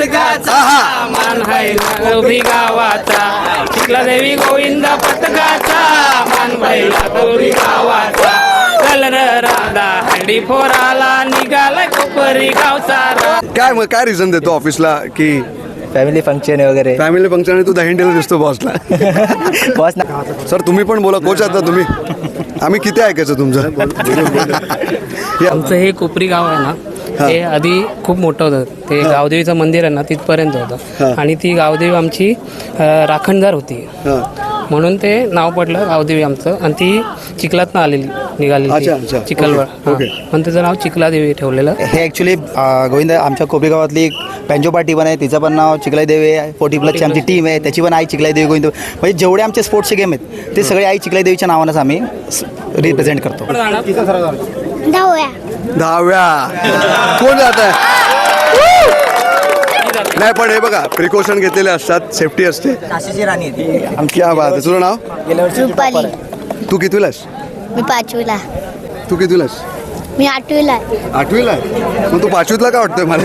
पथकाचा मान हाय गौरी गावाचा चिखला देवी गोविंद पथकाचा मान बैला गौरी गावाचा कलर राधा हंडी फोराला निघाला कोपरी गावचा काय रिझन देतो ऑफिसला की फॅमिली फंक्शन वगैरे फॅमिली फंक्शन तू दहीहंडीला दिसतो बॉसला बॉस ना सर तुम्ही पण बोला कोच आता तुम्ही आम्ही किती ऐकायचं तुमचं आमचं हे कोपरी गाव आहे ना ते आधी खूप मोठं होतं ते गावदेवीचं मंदिर आहे ना तिथपर्यंत होतं आणि ती गावदेवी आमची राखणदार होती म्हणून ते नाव पडलं गावदेवी आमचं आणि ती चिखलातनं आलेली निघालेली चिखलवर म्हणून त्याचं नाव चिखलादेवी ठेवलेलं. हे ॲक्च्युली गोविंद आमच्या कोपरी गावातली एक बँजो पार्टी पण आहे तिचं पण नाव चिखलाई देवी आहे. 40+ आमची टीम आहे त्याची पण आई चिखलाई देवी गोविंद म्हणजे जेवढे आमचे स्पोर्ट्सचे गेम आहेत ते सगळे आई चिखलाई देवीच्या नावानंच आम्ही रिप्रेझेंट करतो. 10व्या कोण जात आहे नाही पण हे बघा प्रिकॉशन घेतलेले असतात सेफ्टी असते. काशीची राणी आहे क्या बात आहे. तुझं नाव गेल्या वर्षी रुपाली. तू कितवीलास मी 5वीला. तू कितवीलास मी 8वीला. 8वीला मग तू 5वीतला का वाटतोय मला